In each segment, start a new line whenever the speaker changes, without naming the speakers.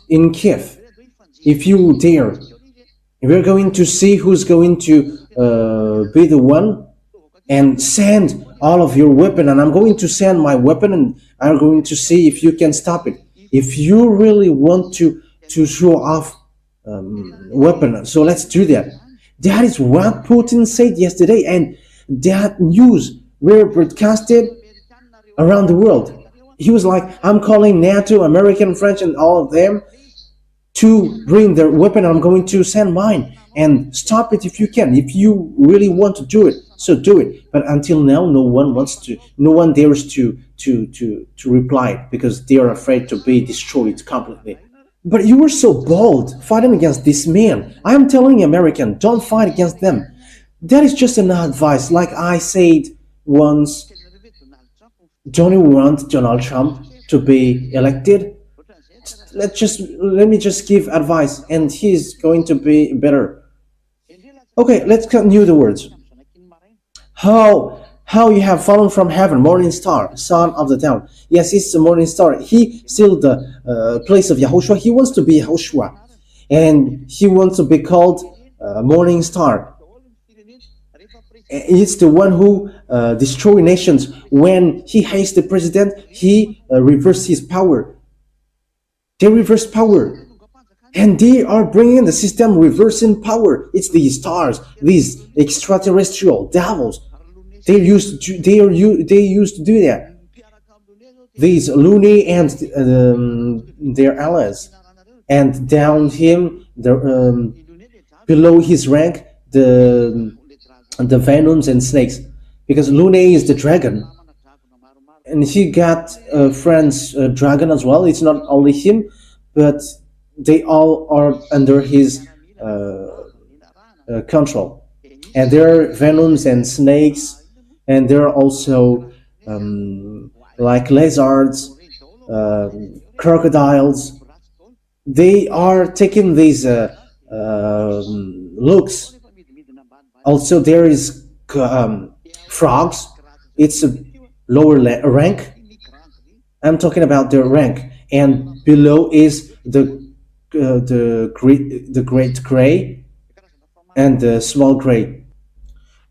in Kiev. If you dare, we're going to see who's going to be the one and send all of your weapon, and I'm going to send my weapon, and I'm going to see if you can stop it. If you really want to show off weapon, so let's do that. That is what Putin said yesterday, and that news were broadcasted around the world. He was like, I'm calling NATO, American, French, and all of them to bring their weapon. I'm going to send mine and stop it if you can. If you really want to do it, so do it. But until now, no one dares to reply because they are afraid to be destroyed completely. But you were so bold fighting against this man. I am telling American, don't fight against them. That is just an advice. Like I said once, don't you want Donald Trump to be elected? Let me just give advice, and he's going to be better. Okay, let's continue the words. How you have fallen from heaven, morning star, son of the town. Yes, it's the morning star. He still the place of YAHOSHUAH. He wants to be YAHOSHUAH, and he wants to be called morning star. It's the one who destroys nations. When he hates the president, he reverses his power. They reverse power, and they are bringing the system reversing power. It's these stars, these extraterrestrial devils. They used to do that. These loony and their allies, and down him, below his rank, the venoms and snakes, because Looney is the dragon, and he got a friend's dragon as well. It's not only him, but they all are under his control, and there are venoms and snakes. And there are also like lizards, crocodiles. They are taking these looks. Also, there is frogs. It's a lower rank. I'm talking about their rank, and below is the great gray and the small gray.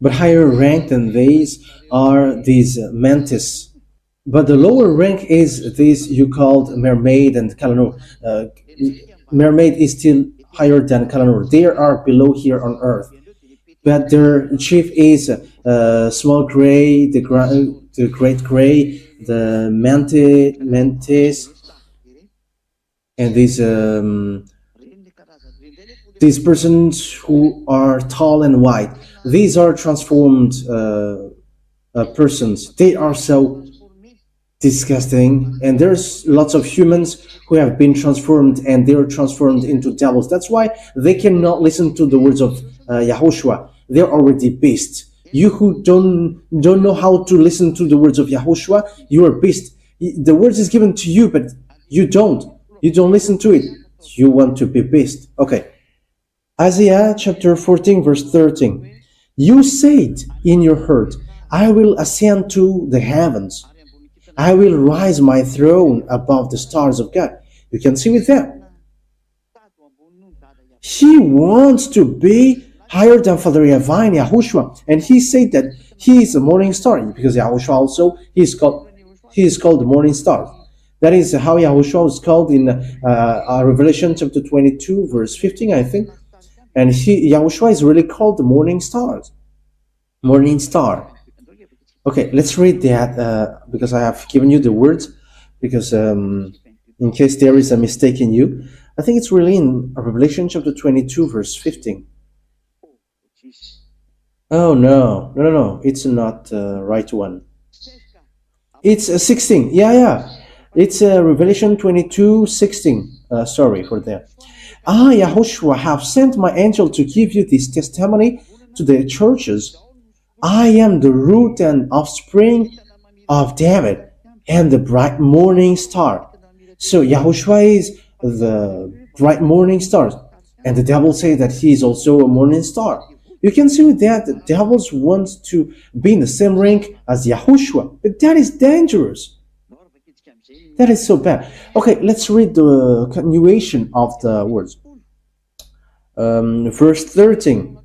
But higher rank than these are these mantis. But the lower rank is this you called mermaid and calanur. Mermaid is still higher than calanur. They are below here on Earth. But their chief is small gray, the great gray, the mantis, and these persons who are tall and white. These are transformed persons. They are so disgusting, and there's lots of humans who have been transformed, and they are transformed into devils. That's why they cannot listen to the words of YAHOSHUAH. They're already beasts. You who don't know how to listen to the words of YAHOSHUAH, you are beast. The words is given to you, but you don't listen to it. You want to be beast. Okay. Isaiah chapter 14 verse 13. You said in your heart, I will ascend to the heavens. I will rise my throne above the stars of God. You can see with that. He wants to be higher than Father YAHVAH and YAHOSHUAH. And he said that he is a morning star, because YAHOSHUAH also, he is called the morning star. That is how YAHOSHUAH is called in Revelation chapter 22 verse 15, I think. And YAHOSHUAH is really called the morning stars. Morning star. Okay, let's read that because I have given you the words, because in case there is a mistake in you. I think it's really in Revelation chapter 22 verse 15. Oh no, it's not the right one. It's 16. Yeah. It's Revelation 22 16. Sorry for that. YAHOSHUAH have sent my angel to give you this testimony to the churches. I am the root and offspring of David and the bright morning star. So YAHOSHUAH is the bright morning star, and the devil say that he is also a morning star. You can see with that the devils want to be in the same rank as YAHOSHUAH, but that is dangerous. That is so bad. Okay, let's read the continuation of the words. Verse 13.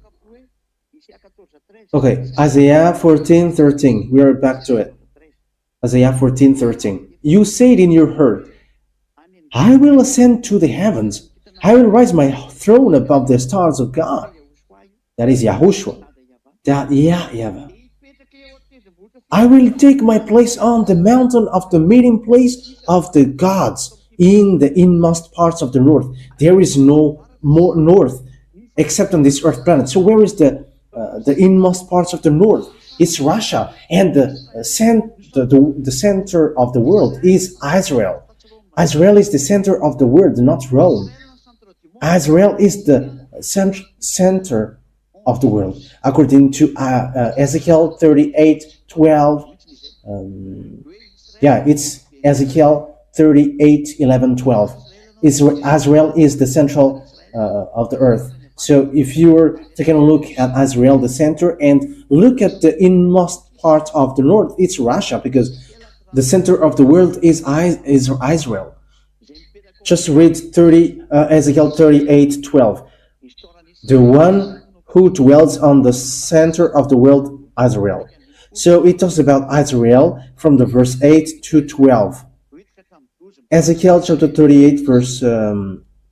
Okay, Isaiah 14:13. We are back to it. Isaiah 14:13. You said in your heart, I will ascend to the heavens. I will raise my throne above the stars of God. That is YAHOSHUAH. That YAHVAH. I will take my place on the mountain of the meeting place of the gods in the inmost parts of the north. There is no more north except on this earth planet. So where is the inmost parts of the north? It's Russia, and the center of the world is Israel. Israel is the center of the world, not Rome. Israel is the center of the world, according to Ezekiel 38:12. It's Ezekiel 38:11-12. Israel is the central of the earth. So if you're taking a look at Israel, the center, and look at the inmost part of the north, it's Russia, because the center of the world is Israel. Just read Ezekiel 38:12. The one who dwells on the center of the world, Israel. So it talks about Israel from the verse 8 to 12. Ezekiel chapter 38, verse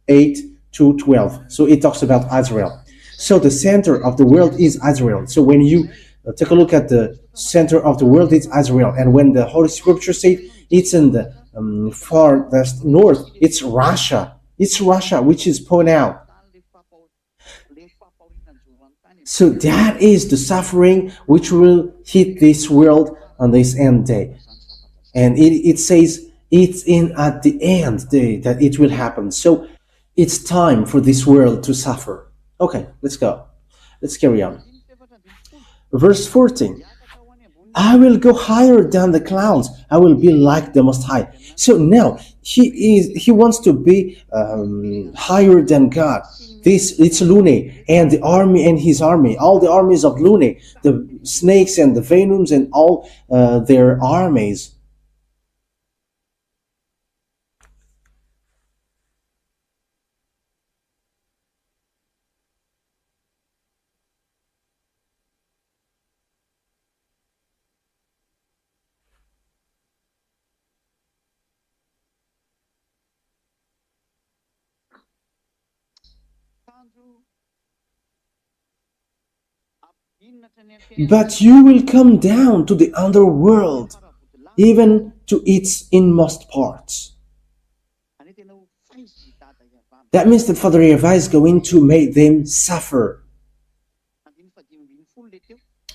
8 to 12. So it talks about Israel. So the center of the world is Israel. So when you take a look at the center of the world, it's Israel. And when the Holy Scripture says it's in the farthest north, it's Russia. It's Russia, which is pointed out. So that is the suffering which will hit this world on this end day. And it says it's at the end day that it will happen. So it's time for this world to suffer. Okay, let's go. Let's carry on. Verse 14. I will go higher than the clouds. I will be like the Most High. So now he wants to be higher than God. It's Lune and the army and his army, all the armies of Lune, the snakes and the venoms and all their armies. But you will come down to the underworld, even to its inmost parts. That means that Father YAHVAH is going to make them suffer.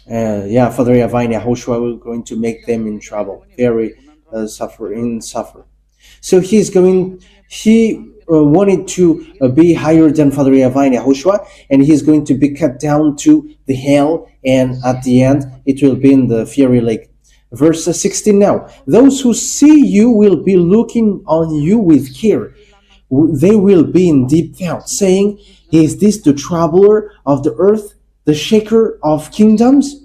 Father YAHVAH and YAHOSHUAH will going to make them in trouble, very suffer. So he wanted to be higher than Father YAHVAH and YAHOSHUAH, and he's going to be cut down to the hell, and at the end it will be in the fiery lake. Verse 16 now. Those who see you will be looking on you with care. They will be in deep thought, saying, is this the troubler of the earth, the shaker of kingdoms?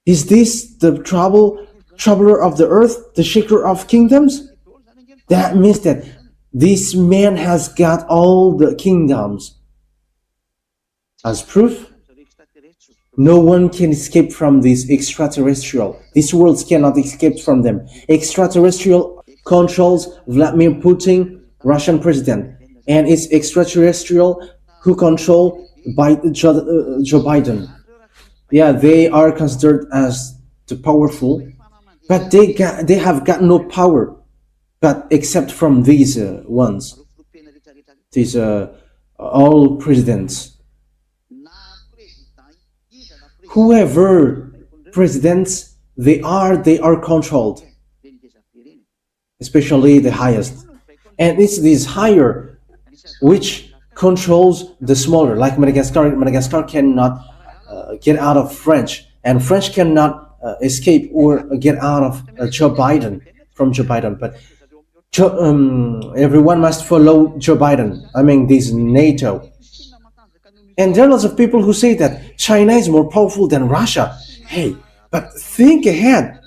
Is this the troubler of the earth, the shaker of kingdoms? That means that this man has got all the kingdoms. As proof, no one can escape from this extraterrestrial. These worlds cannot escape from them. Extraterrestrial controls Vladimir Putin, Russian president, and it's extraterrestrial who control Joe Biden. Yeah, they are considered as the powerful, but they have got no power, but except from these ones, these all presidents. Whoever presidents they are controlled, especially the highest. And it's this higher which controls the smaller, like Madagascar. Madagascar cannot get out of French, and French cannot escape or get out of Joe Biden, from Joe Biden. But everyone must follow Joe Biden. I mean, this NATO. And there are lots of people who say that China is more powerful than Russia. Hey, but think ahead.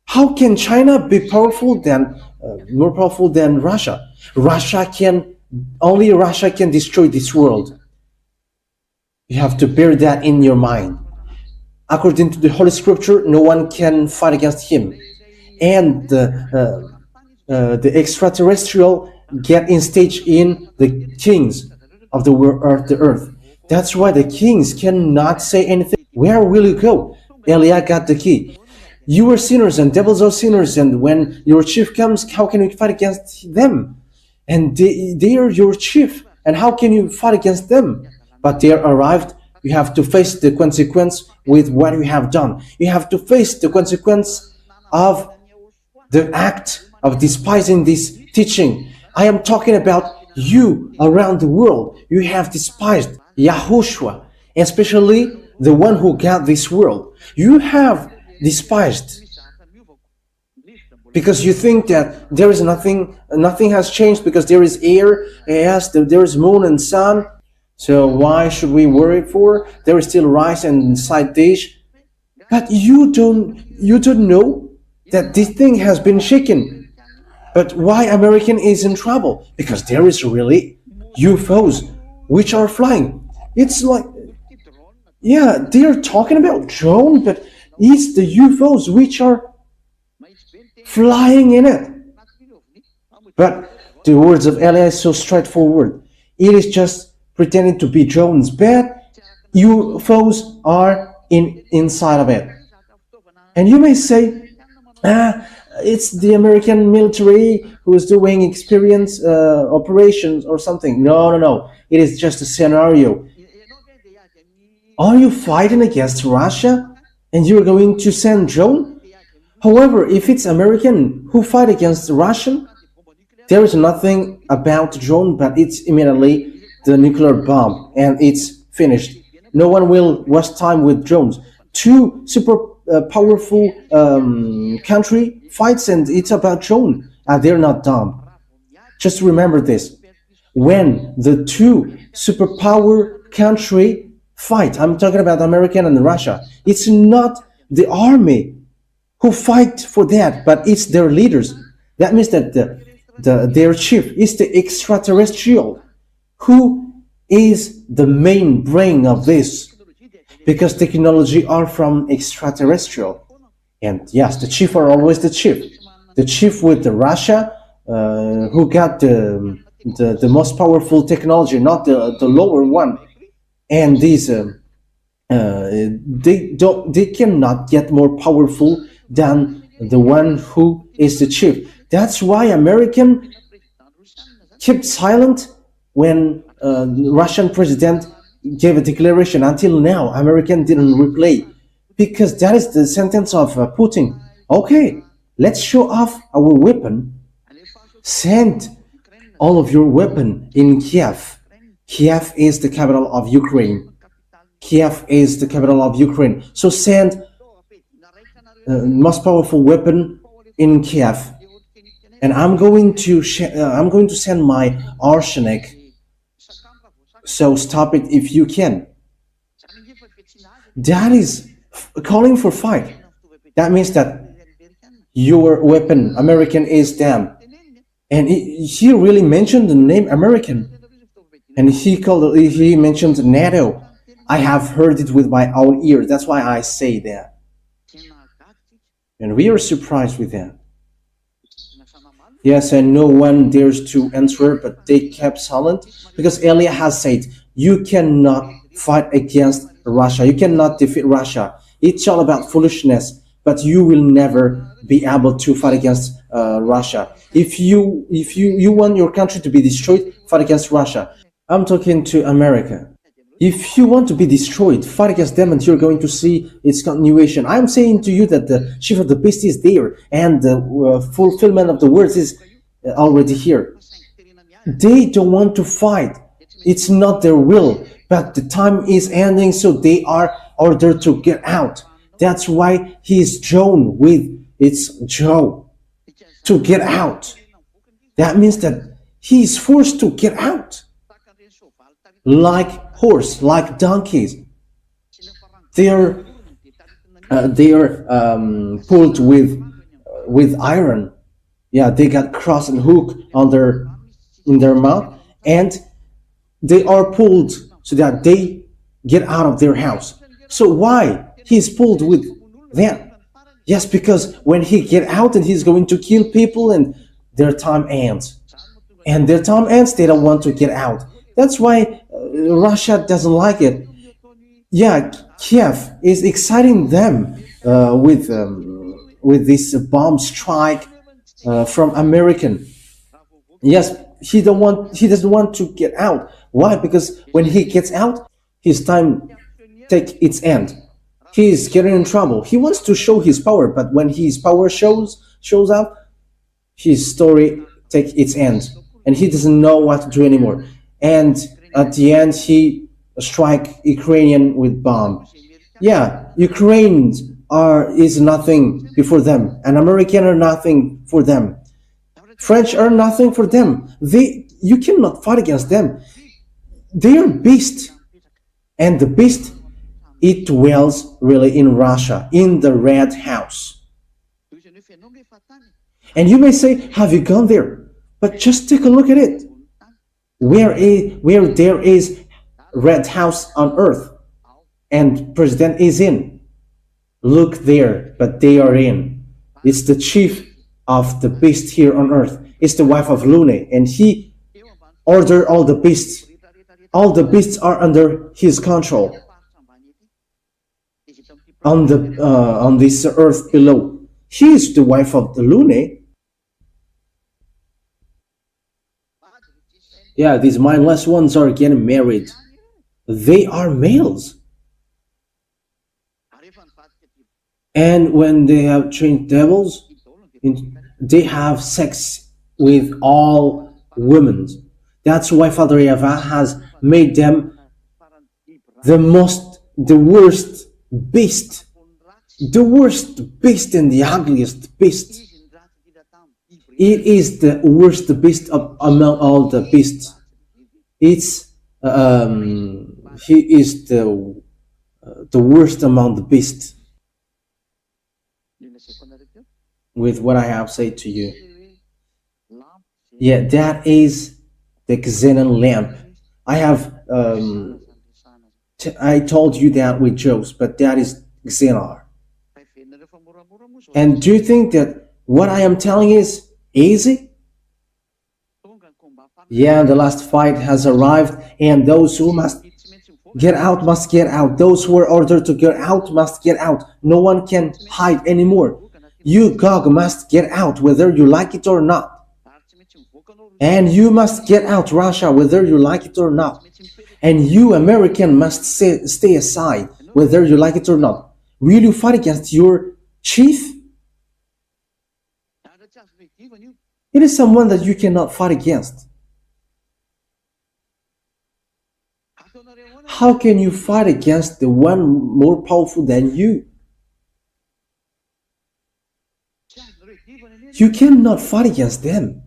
How can China be powerful than more powerful than Russia? Russia can destroy this world. You have to bear that in your mind. According to the Holy Scripture, no one can fight against him, and the extraterrestrial get in stage in the kings of the earth. That's why the kings cannot say anything. Where will you go? Eliah got the key. You are sinners and devils are sinners, and when your chief comes, how can you fight against them? And they are your chief, and how can you fight against them? But they are arrived. You have to face the consequence with what you have done. You have to face the consequence of the act of despising this teaching. I am talking about you around the world. You have despised YAHOSHUAH, especially the one who got this world. You have despised because you think that there is nothing has changed because there is air, yes, there is moon and sun. So why should we worry for? There is still rice and side dish. But you don't know that this thing has been shaken. But why American is in trouble? Because there is really UFOs which are flying. It's like, yeah, they are talking about drone, but it's the UFOs which are flying in it. But the words of Eliah is so straightforward. It is just pretending to be drones, but UFOs are inside of it. And you may say, it's the American military who is doing experience operations or something. No. It is just a scenario. Are you fighting against Russia and you're going to send drone? However, if it's American who fight against Russian, there is nothing about drone, but it's immediately the nuclear bomb, and it's finished. No one will waste time with drones. Two super powerful country fights, and it's about drone, and they're not dumb. Just remember this: when the two superpower country fight, I'm talking about American and Russia. It's not the army who fight for that, but it's their leaders. That means that their chief is the extraterrestrial, who is the main brain of this, because technology are from extraterrestrial. And yes, the chief are always the chief with the Russia, who got the most powerful technology, not the lower one. And these they cannot get more powerful than the one who is the chief. That's why American kept silent when the Russian president gave a declaration. Until now, American didn't reply, because that is the sentence of Putin. Okay, let's show off our weapon. Send all of your weapon in Kiev. Kiev is the capital of Ukraine. Kiev is the capital of Ukraine. So send most powerful weapon in Kiev, and I'm going to send my arsenic. So stop it if you can. That is calling for fight. That means that your weapon, American, is them. And he really mentioned the name American, and he mentioned NATO. I have heard it with my own ears. That's why I say that. And we are surprised with that. Yes, and no one dares to answer, but they kept silent, because Eliah has said, you cannot fight against Russia. You cannot defeat Russia. It's all about foolishness, but you will never be able to fight against Russia. If you want your country to be destroyed, fight against Russia. I'm talking to America. If you want to be destroyed, fight against them, and you're going to see its continuation. I'm saying to you that the chief of the beast is there, and the fulfillment of the words is already here. They don't want to fight. It's not their will, but the time is ending, so they are ordered to get out. That's why he is drawn with its jaw to get out. That means that he is forced to get out. Like horse, like donkeys, they are pulled with with iron. Yeah, they got cross and hook on their in their mouth, and they are pulled so that they get out of their house. So why he's pulled with them? Yes, because when he get out and he's going to kill people, and their time ends, and their time ends, they don't want to get out. That's why Russia doesn't like it. Yeah, Kiev is exciting them with this bomb strike from American. Yes, he doesn't want to get out. Why? Because when he gets out, his time take its end. He is getting in trouble. He wants to show his power, but when his power shows up, his story take its end, and he doesn't know what to do anymore. And at the end, he strike Ukrainian with bomb. Yeah, Ukrainians are is nothing before them, and American are nothing for them. French are nothing for them. You cannot fight against them. They are beast, and the beast it dwells really in Russia, in the Red House. And you may say, "Have you gone there?" But just take a look at it. Where there is Red House on Earth, and President is in. Look there, but they are in. It's the chief of the beast here on Earth. It's the wife of Lune, and he ordered all the beasts. All the beasts are under his control on this earth below. He is the wife of the Lune. Yeah, these mindless ones are getting married. They are males. And when they have trained devils, they have sex with all women. That's why Father YAHVAH has made them the worst beast, and the ugliest beast. It is the worst beast among all the beasts. It's he is the worst among the beasts. With what I have said to you, yeah, that is the xenon lamp. I told you that with jokes, but that is xenon. And do you think that what I am telling is easy? Yeah, the last fight has arrived, and those who must get out must get out. Those who are ordered to get out must get out. No one can hide anymore. You, Gog, must get out, whether you like it or not. And you must get out, Russia, whether you like it or not. And you, American, must stay aside, whether you like it or not. Will you fight against your chief? It is someone that you cannot fight against. How can you fight against the one more powerful than you? You cannot fight against them.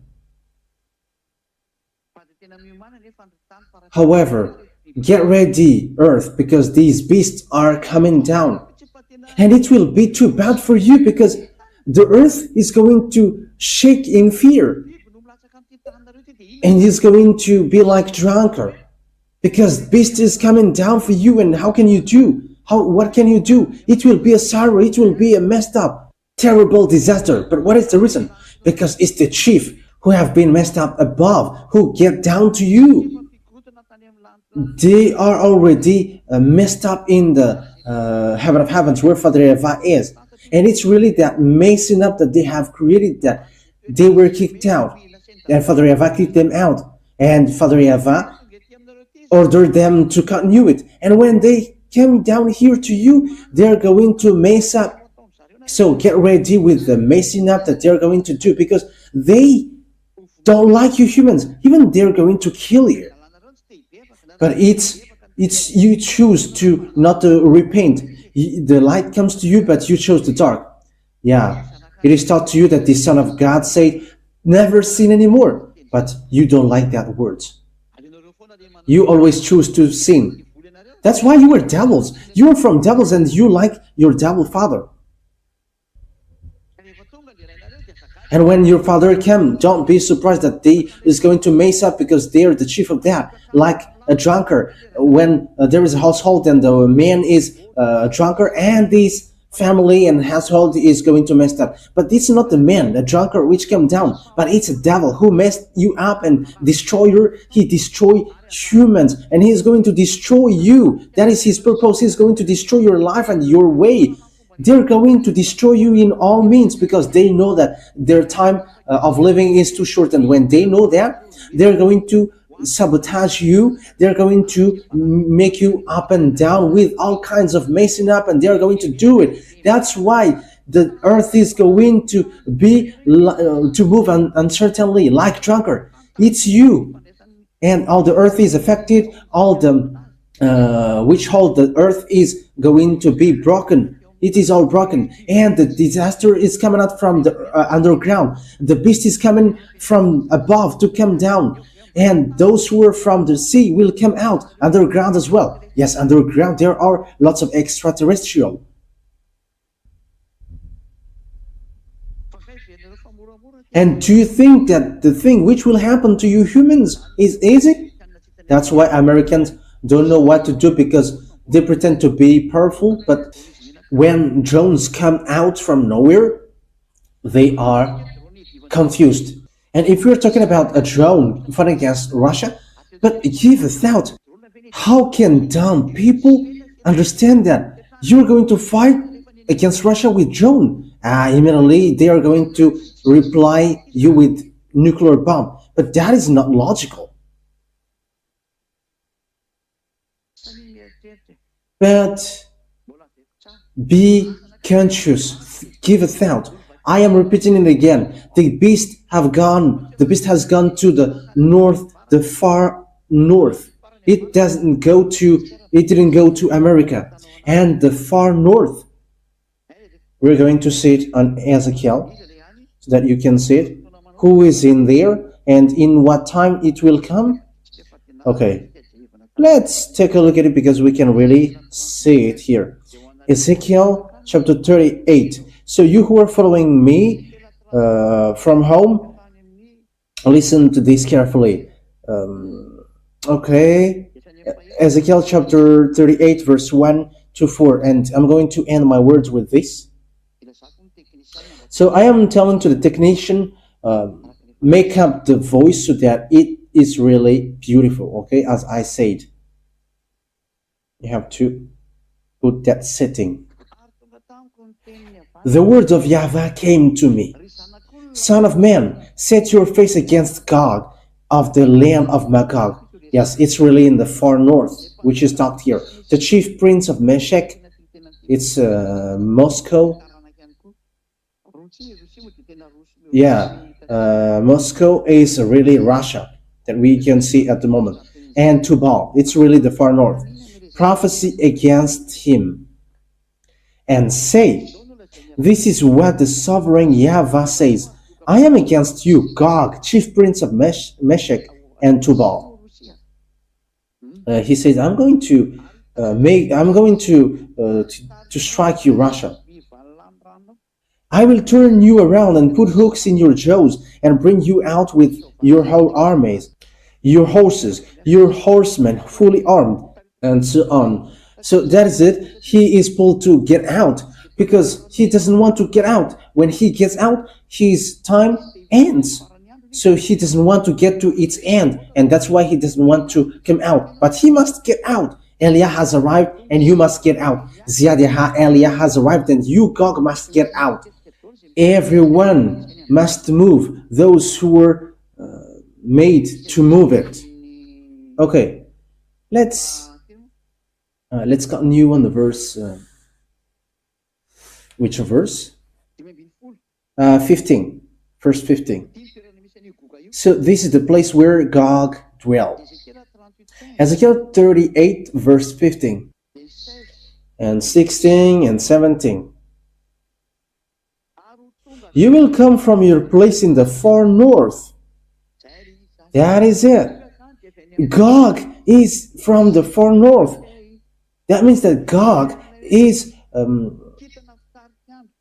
However, get ready, Earth, because these beasts are coming down. And it will be too bad for you, because the Earth is going to shake in fear. And it's going to be like drunkard. Because beast is coming down for you, and how can you do? What can you do? It will be a sorrow, it will be a messed up, terrible disaster. But what is the reason? Because it's the chief who have been messed up above, who get down to you. They are already messed up in the heaven of heavens, where Father YAHVAH is. And it's really that messing up that they have created, that they were kicked out. And Father YAHVAH kicked them out. And Father YAHVAH ordered them to continue it. And when they came down here to you, they're going to mess up. So get ready with the messing up that they're going to do, because they don't like you humans. Even they're going to kill you. But it's you choose to not repent. The light comes to you, but you chose the dark. Yeah, it is taught to you that the Son of God said, "Never sin anymore." But you don't like that word. You always choose to sin. That's why you were devils. You are from devils, and you like your devil father. And when your father come, don't be surprised that they is going to mess up because they are the chief of that, like a drunkard. When there is a household and the man is a drunkard, and this family and household is going to mess up. But it's not the man, the drunkard, which come down, but it's a devil who messed you up and destroyer. He destroy humans, and he's going to destroy you. That is his purpose. He's going to destroy your life and your way. They're going to destroy you in all means because they know that their time of living is too short. And when they know that, they're going to sabotage you. They're going to make you up and down with all kinds of messing up, and they're going to do it. That's why the earth is going to be to move uncertainly like drunkard. It's you, and all the earth is affected. All the which hold the earth is going to be broken. It is all broken, and the disaster is coming out from the underground. The beast is coming from above to come down, and those who are from the sea will come out underground as well. Yes, underground there are lots of extraterrestrial. And do you think that the thing which will happen to you humans is easy? That's why Americans don't know what to do, because they pretend to be powerful, but when drones come out from nowhere, they are confused. And if we're talking about a drone fighting against Russia, but give a thought, how can dumb people understand that you're going to fight against Russia with drone? Immediately they are going to reply you with nuclear bomb. But that is not logical. But be conscious, give a thought. I am repeating it again. The beast has gone to the north, the far north. It didn't go to America. And the far north, we're going to see it on Ezekiel, so that you can see it. Who is in there and in what time it will come? Okay, let's take a look at it because we can really see it here. Ezekiel chapter 38. So you who are following me from home, listen to this carefully. Okay, Ezekiel chapter 38 verse 1 to 4, and I'm going to end my words with this. So I am telling to the technician, make up the voice so that it is really beautiful, okay, as I said. You have to put that setting. The words of YAHVAH came to me. Son of man, set your face against Gog of the land of Magog. Yes, it's really in the far north, which is talked here. The chief prince of Meshech, it's Moscow. Yeah, Moscow is really Russia that we can see at the moment. And Tubal, it's really the far north. Prophecy against him and say, this is what the sovereign YAHVAH says. I am against you, Gog, chief prince of Meshech and Tubal. He says, I'm going to strike you, Russia. I will turn you around and put hooks in your jaws and bring you out with your whole armies, your horses, your horsemen fully armed, and so on. So that is it. He is pulled to get out because he doesn't want to get out. When he gets out, his time ends. So he doesn't want to get to its end, and that's why he doesn't want to come out. But he must get out. Eliah has arrived, and you must get out. Ziad Eliah has arrived, and you, Gog, must get out. Everyone must move. Those who were made to move it. Okay, let's continue on the verse. Which verse? 15. Verse 15. So this is the place where Gog dwelt. Ezekiel 38 verse 15 and 16 and 17. You will come from your place in the far north. That is it. Gog is from the far north. That means that Gog is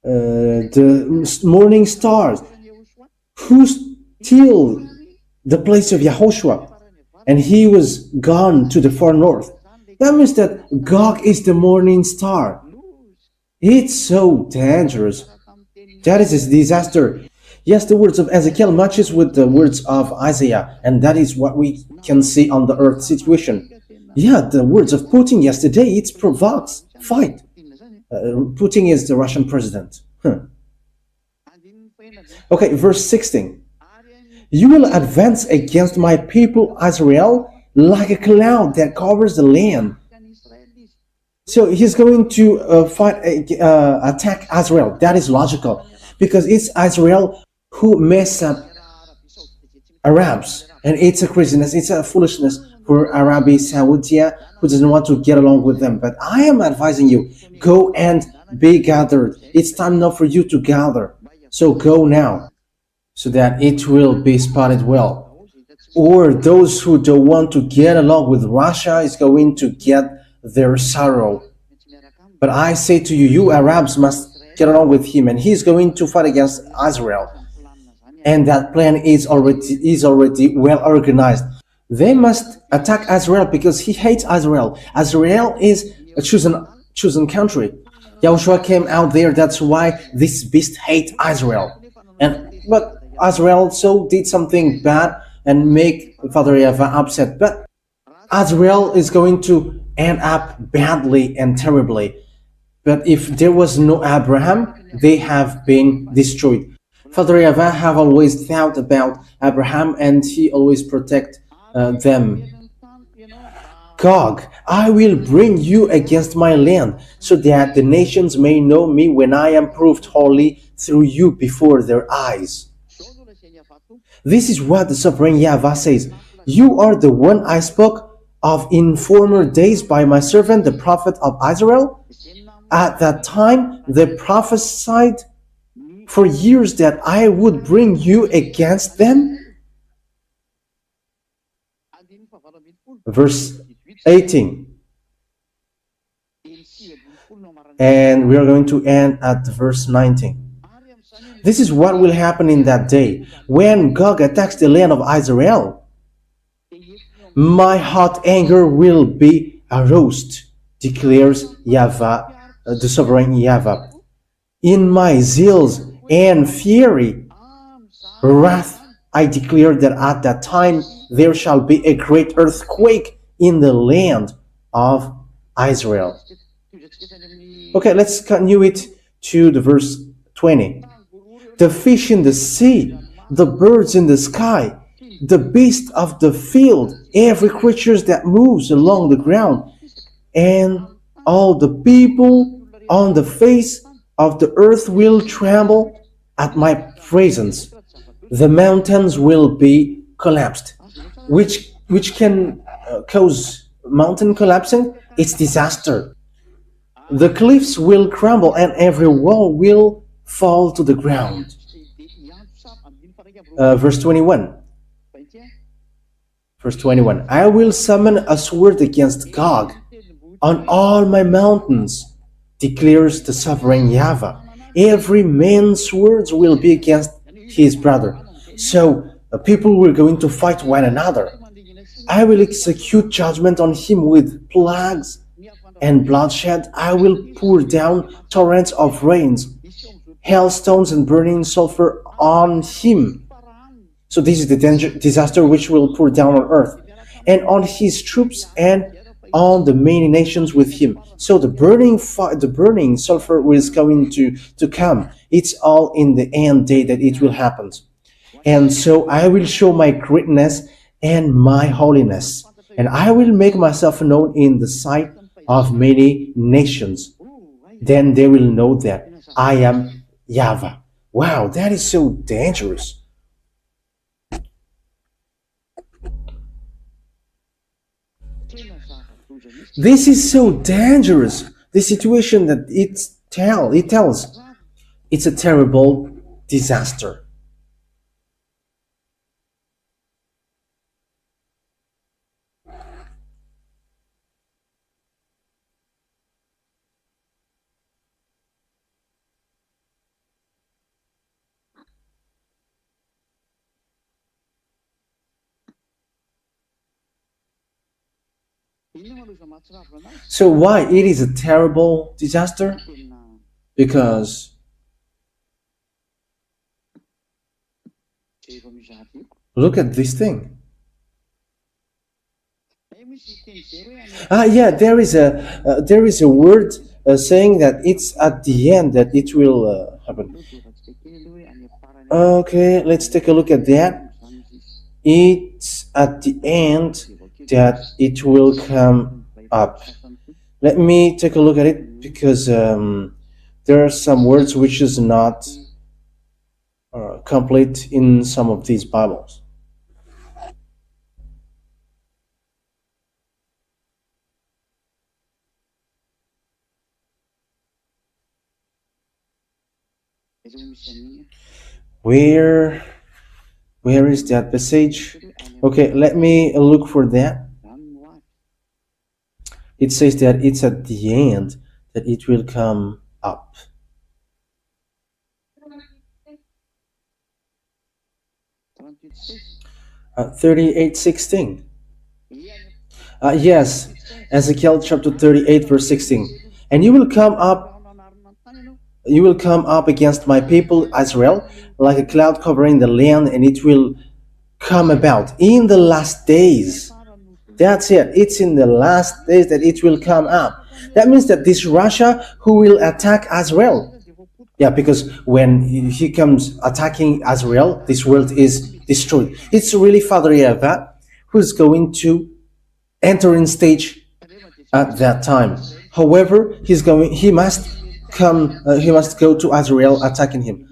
the morning stars. who steal the place of Yahushua, and he was gone to the far north. That means that Gog is the morning star. It's so dangerous. That is a disaster. Yes, the words of Ezekiel matches with the words of Isaiah, and that is what we can see on the earth situation. Yeah, the words of Putin yesterday, it provokes fight. Putin is the Russian president. Okay, verse 16. You will advance against my people Israel like a cloud that covers the land. So he's going to attack Israel. That is logical because it's Israel who mess up Arabs, and it's a craziness, it's a foolishness for Arabia Saudi who doesn't want to get along with them. But I am advising you, go and be gathered. It's time now for you to gather. So go now, so that it will be spotted well. Or those who don't want to get along with Russia is going to get their sorrow. But I say to you, you Arabs must get along with him, and he's going to fight against Israel. And that plan is already well organized. They must attack Israel because he hates Israel. Israel is a chosen country. Yahushua came out there. That's why this beast hates Israel. But Israel also did something bad and make Father YAHVAH upset. But Israel is going to end up badly and terribly. But if there was no Abraham, they have been destroyed. Father YAHVAH have always thought about Abraham, and he always protect them. Gog, I will bring you against my land, so that the nations may know me when I am proved holy through you before their eyes. This is what the sovereign YAHVAH says. You are the one I spoke of in former days by my servant, the prophet of Israel. At that time, they prophesied for years that I would bring you against them. Verse 18. And we are going to end at verse 19. This is what will happen in that day when Gog attacks the land of Israel. My hot anger will be aroused, declares YAHVAH, the sovereign YAHVAH. In my zeals and fury, wrath, I declare that at that time there shall be a great earthquake in the land of Israel. Okay, let's continue it to the verse 20. The fish in the sea, the birds in the sky, the beast of the field, every creature that moves along the ground, and all the people on the face of the earth will tremble at my presence. The mountains will be collapsed. Which can cause mountain collapsing? It's disaster. The cliffs will crumble and every wall will fall to the ground. Verse 21. Verse 21. I will summon a sword against Gog on all my mountains, declares the sovereign YAHVAH. Every man's swords will be against his brother. So people were going to fight one another. I will execute judgment on him with plagues and bloodshed. I will pour down torrents of rains, hailstones and burning sulfur on him. So this is the disaster which will pour down on earth, and on his troops and on the many nations with him. So the burning sulfur is going to come. It's all in the end day that it will happen. And so I will show my greatness and my holiness, and I will make myself known in the sight of many nations. Then they will know that I am YAHVAH. Wow, that is so dangerous. This is so dangerous. The situation that it tells, it's a terrible disaster. So why it is a terrible disaster? Because look at this thing. Yeah, there is a word saying that it's at the end that it will happen. Okay, let's take a look at that. It's at the end that it will come up. Let me take a look at it because there are some words which is not complete in some of these Bibles. Where is that passage? Okay, let me look for that. It says that it's at the end that it will come up. 38:16. Yes, Ezekiel chapter 38 verse 16. And you will come up against my people Israel like a cloud covering the land, and it will come about in the last days. That's it. It's in the last days that it will come up. That means that this Russia who will attack Israel. Yeah, because when he comes attacking Israel, this world is destroyed. It's really Father YAHVAH who's going to enter in stage at that time. However, he must go to Israel attacking him.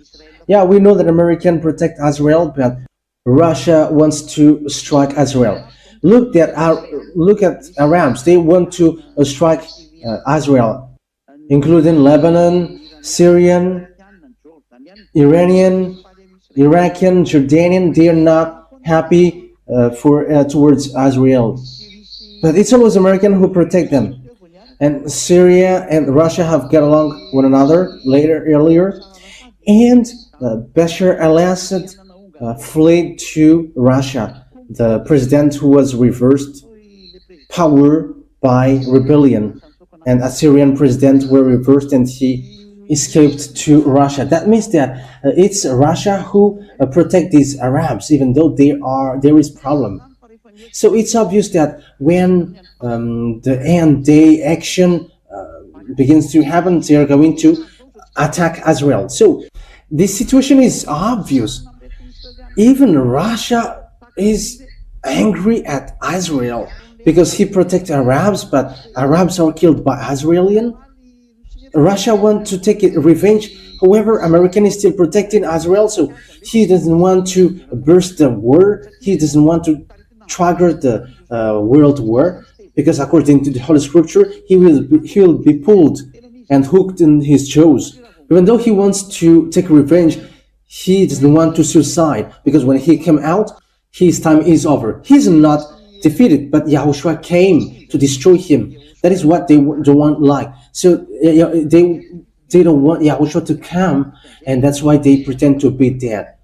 Yeah, we know that America protect Israel, but Russia wants to strike Israel. Look at Arabs. They want to strike Israel, including Lebanon, Syrian, Iranian, Iraqi, Jordanian. They are not happy towards Israel, but it's always American who protect them. And Syria and Russia have got along one another earlier, and Bashar al-Assad fled to Russia, the president who was reversed power by rebellion, and Assyrian president were reversed and he escaped to Russia. That means that it's Russia who protect these Arabs, even though there is problem. So it's obvious that when the end day action begins to happen, they are going to attack Israel. So this situation is obvious. Even Russia is angry at Israel because he protects Arabs, but Arabs are killed by Israelis. Russia wants to take revenge. However, American is still protecting Israel, so he doesn't want to burst the war. He doesn't want to trigger the world war, because according to the Holy Scripture, he will be pulled and hooked in his jaws. Even though he wants to take revenge, he doesn't want to suicide, because when he came out, his time is over. He's not defeated, but YAHOSHUAH came to destroy him. That is what they don't want like. So they don't want YAHOSHUAH to come, and that's why they pretend to be dead.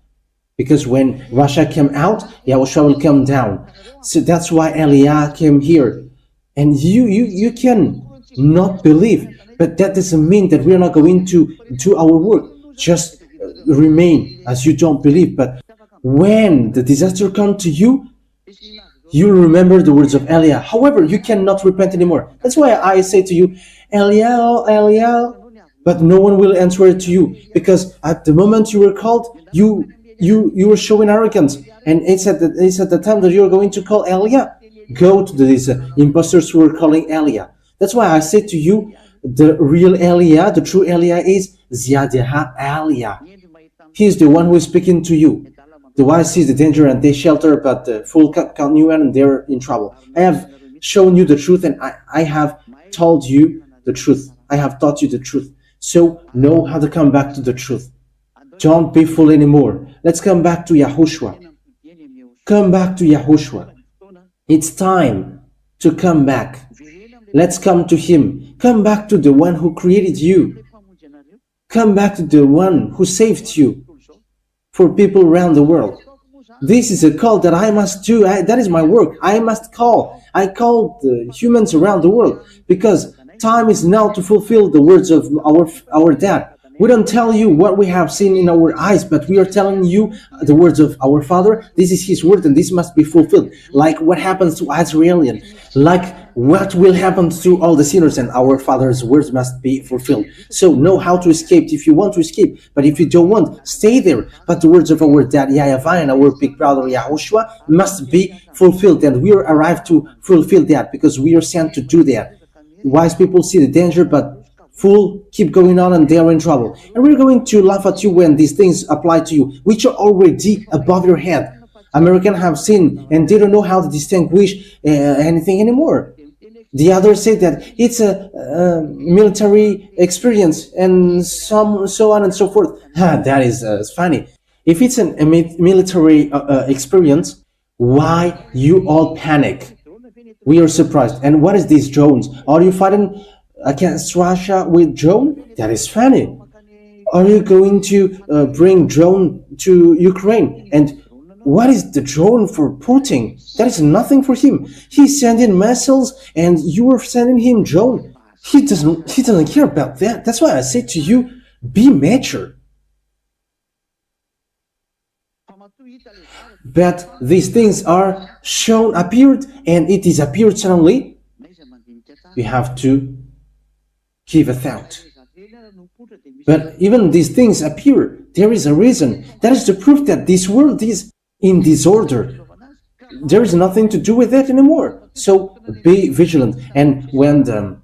Because when Russia came out, YAHOSHUAH will come down. So that's why Eliah came here. And you can not believe, but that doesn't mean that we're not going to do our work. Just remain as you don't believe. But when the disaster comes to you, you remember the words of Eliah. However, you cannot repent anymore. That's why I say to you, Eliah, Eliah, but no one will answer it to you, because at the moment you were called, you were showing arrogance, and it's at the time that you're going to call Eliah. Go to these imposters who are calling Eliah. That's why I say to you, the real Eliah, the true Eliah is Ziyadah Eliah. He is the one who is speaking to you. The wise sees the danger and they shelter, but the fool can't knew and they're in trouble. I have shown you the truth, and I have told you the truth. I have taught you the truth. So know how to come back to the truth. Don't be fooled anymore. Let's come back to YAHOSHUAH. Come back to YAHOSHUAH. It's time to come back. Let's come to him. Come back to the one who created you. Come back to the one who saved you for people around the world. This is a call that I must do. That is my work. I must call. I call the humans around the world because time is now to fulfill the words of our dad. We don't tell you what we have seen in our eyes, but we are telling you the words of our Father. This is His word, and this must be fulfilled. Like what happens to Israelian, like what will happen to all the sinners, and our Father's words must be fulfilled. So know how to escape if you want to escape, but if you don't want, stay there. But the words of our dad YAHVAH and our big brother YAHOSHUAH must be fulfilled, and we are arrived to fulfill that because we are sent to do that. Wise people see the danger, but fool keep going on and they are in trouble. And we're going to laugh at you when these things apply to you, which are already above your head. Americans have seen and they don't know how to distinguish anything anymore. The others say that it's a military experience and so on and so forth. That is funny. If it's a military experience, why you all panic? We are surprised. And what is these drones? Are you fighting against Russia with drone? That is funny. Are you going to bring drone to Ukraine? And what is the drone for Putin? That is nothing for him. He's sending missiles and you are sending him drone. He doesn't care about that. That's why I say to you, be mature. But these things are appeared, and it disappeared suddenly. We have to give a thought. But even these things appear, there is a reason. That is the proof that this world is in disorder. There is nothing to do with that anymore. So be vigilant. And when the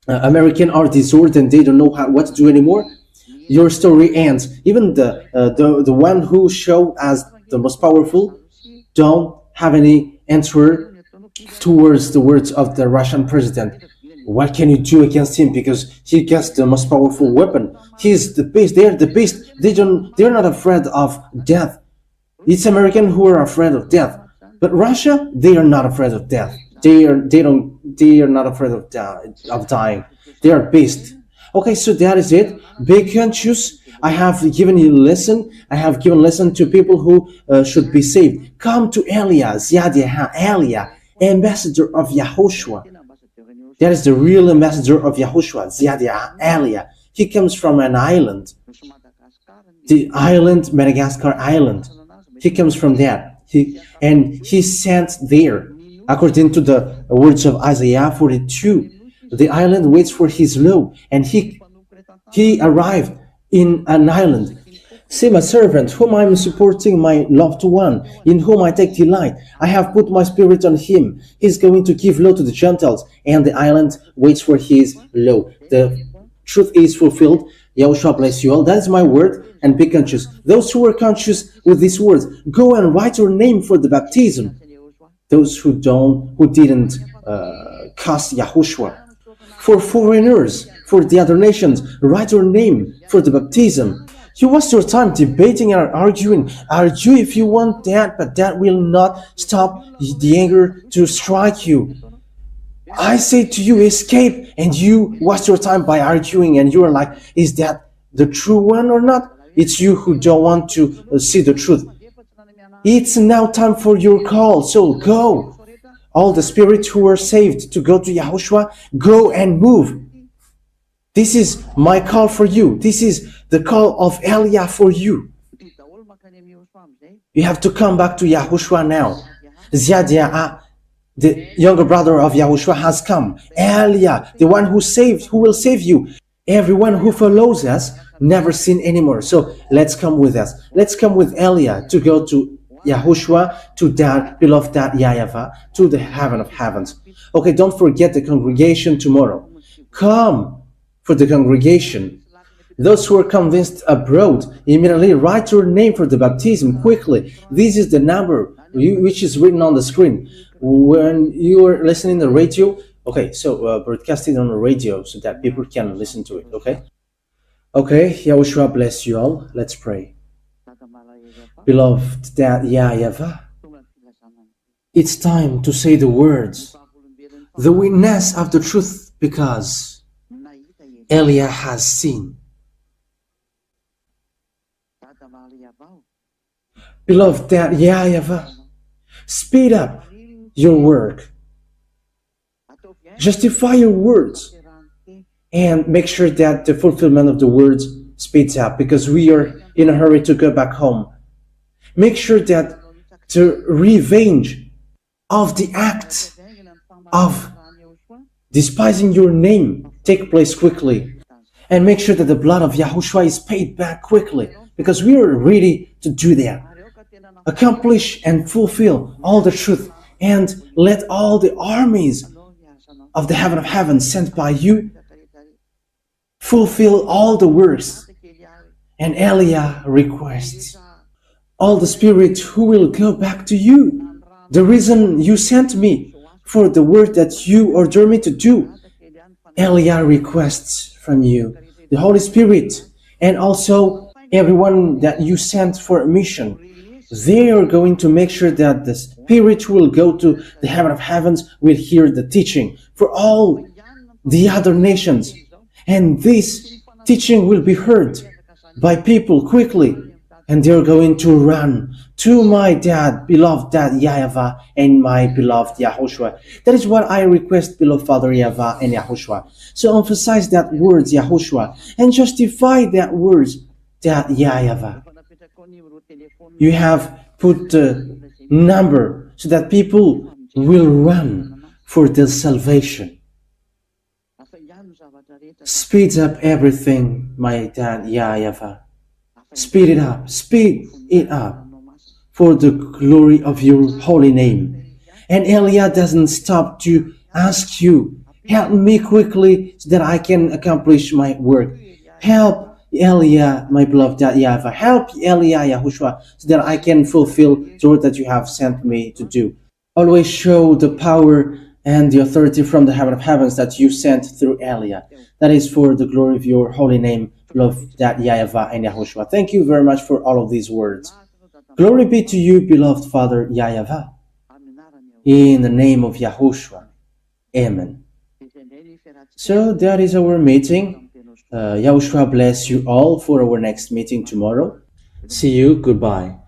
Americans are disordered and they don't know what to do anymore, your story ends. Even the one who showed as the most powerful don't have any answer towards the words of the Russian president. What can you do against him? Because he gets the most powerful weapon. He's the beast. They're the beast. They're not afraid of death. It's Americans who are afraid of death. But Russia, they are not afraid of death. They are not afraid of dying. They are beasts. Okay, so that is it. Be conscious. I have given you a lesson. I have given a lesson to people who should be saved. Come to Elia, Elia, ambassador of YAHOSHUAH. That is the real ambassador of YAHOSHUAH, Elia. He comes from an island. The island, Madagascar island. He comes from there. He's sent there. According to the words of Isaiah 42, the island waits for his law, and he arrived in an island. See my servant, whom I am supporting, my loved one, in whom I take delight. I have put my spirit on him. He is going to give law to the Gentiles, and the island waits for his law. The truth is fulfilled. YAHOSHUAH bless you all. That is my word, and be conscious. Those who are conscious with these words, go and write your name for the baptism. Those who didn't cast YAHOSHUAH. For foreigners, for the other nations, write your name for the baptism. You waste your time debating and arguing. Argue if you want that, but that will not stop the anger to strike you. I say to you, escape, and you waste your time by arguing, and you are like, is that the true one or not? It's you who don't want to see the truth. It's now time for your call, so go. All the spirits who are saved to go to YAHOSHUAH, go and move. This is my call for you. This is the call of Elia for you. You have to come back to YAHOSHUAH now. The younger brother of YAHOSHUAH has come. Elia, the one who will save you. Everyone who follows us never sin anymore. So let's come with us. Let's come with Elia to go to YAHOSHUAH, to that beloved dad YAHVAH, to the heaven of heavens. Okay, don't forget the congregation tomorrow. Come for the congregation. Those who are convinced abroad, immediately write your name for the baptism quickly. This is the number which is written on the screen. When you are listening to the radio, okay, so broadcast it on the radio so that people can listen to it, okay? Okay, YAHOSHUAH bless you all. Let's pray. Beloved dad YAHVAH, it's time to say the words, the witness of the truth, because Elia has seen. Beloved Dad YAHVAH, speed up your work. Justify your words and make sure that the fulfillment of the words speeds up, because we are in a hurry to go back home. Make sure that the revenge of the act of despising your name take place quickly, and make sure that the blood of YAHOSHUAH is paid back quickly, because we are ready to do that. Accomplish and fulfill all the truth, and let all the armies of the heaven of heaven sent by you fulfill all the works and Eliah requests. All the spirits who will go back to you. The reason you sent me for the work that you order me to do, Eliah requests from you. The Holy Spirit and also everyone that you sent for a mission, they are going to make sure that the Spirit will go to the heaven of heavens, will hear the teaching for all the other nations. And this teaching will be heard by people quickly, and they're going to run to my dad, beloved Dad YAHVAH, and my beloved YAHOSHUAH. That is what I request, beloved Father YAHVAH and YAHOSHUAH. So emphasize that words YAHOSHUAH and justify that words Dad YAHVAH. You have put the number so that people will run for their salvation. Speeds up everything, my Dad YAHVAH. Speed it up for the glory of your holy name. And Eliah doesn't stop to ask you, help me quickly so that I can accomplish my work. Help Eliah, my beloved Dad YAHVAH. Help Eliah, YAHOSHUAH, so that I can fulfill the work that you have sent me to do. Always show the power and the authority from the heaven of heavens that you sent through Eliah. That is for the glory of your holy name, beloved Dad YAHVAH and YAHOSHUAH. Thank you very much for all of these words. Glory be to you, beloved Father YAHVAH. In the name of YAHOSHUAH. Amen. So that is our meeting. YAHOSHUAH bless you all for our next meeting tomorrow. See you. Goodbye.